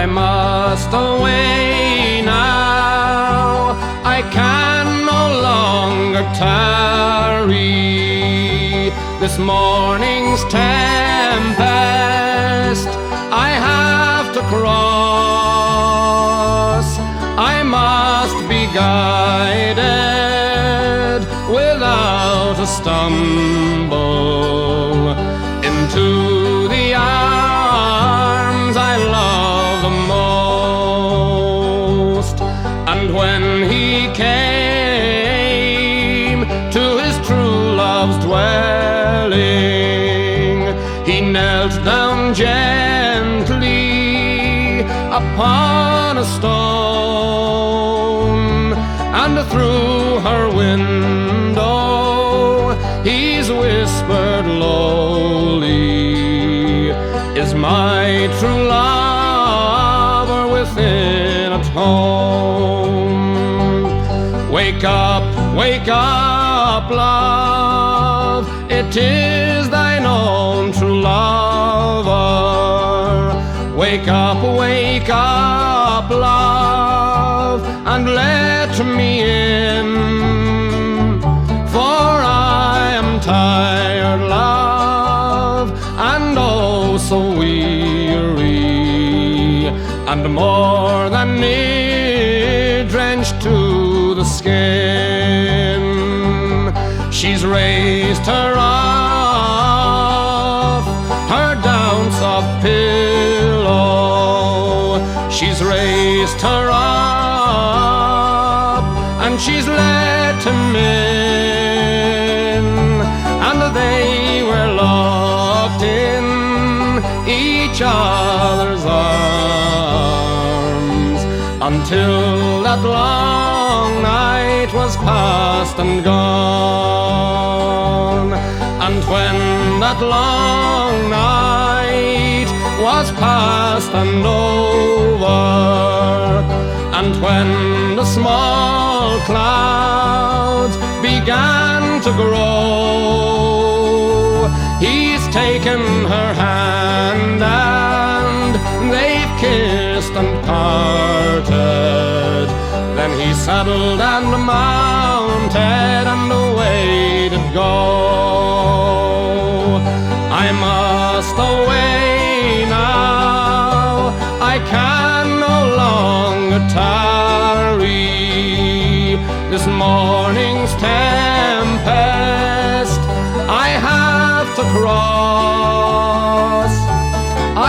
I must away now, I can no longer tarry. This morning's tempest I have to cross. I must be guided without a stumble into the arms I love the most. And when he came to his true love's dwelling, he knelt down gently upon a stone, and through her window he's whispered lowly, is my true lover within at home? Wake up, love, it is thine own true lover. Wake up, love, and let me in, for I am tired, love, and oh so weary, and more than near drenched to the skin. She's raised her off her down soft pillow, she's raised her up, and she's let him in, and they were locked in each other's arms until that long night was past and gone. And when that long night was past and over, and when the small clouds began to grow, he's taken her hand and they've kissed and parted. Then he saddled and mounted and away did go. I must away now, I can no longer tarry. This morning's tempest I have to cross.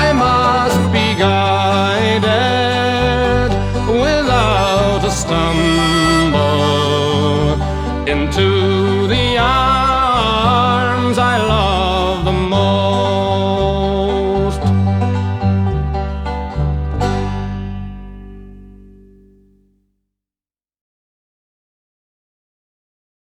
I must be guided without a stumble into the arms I love.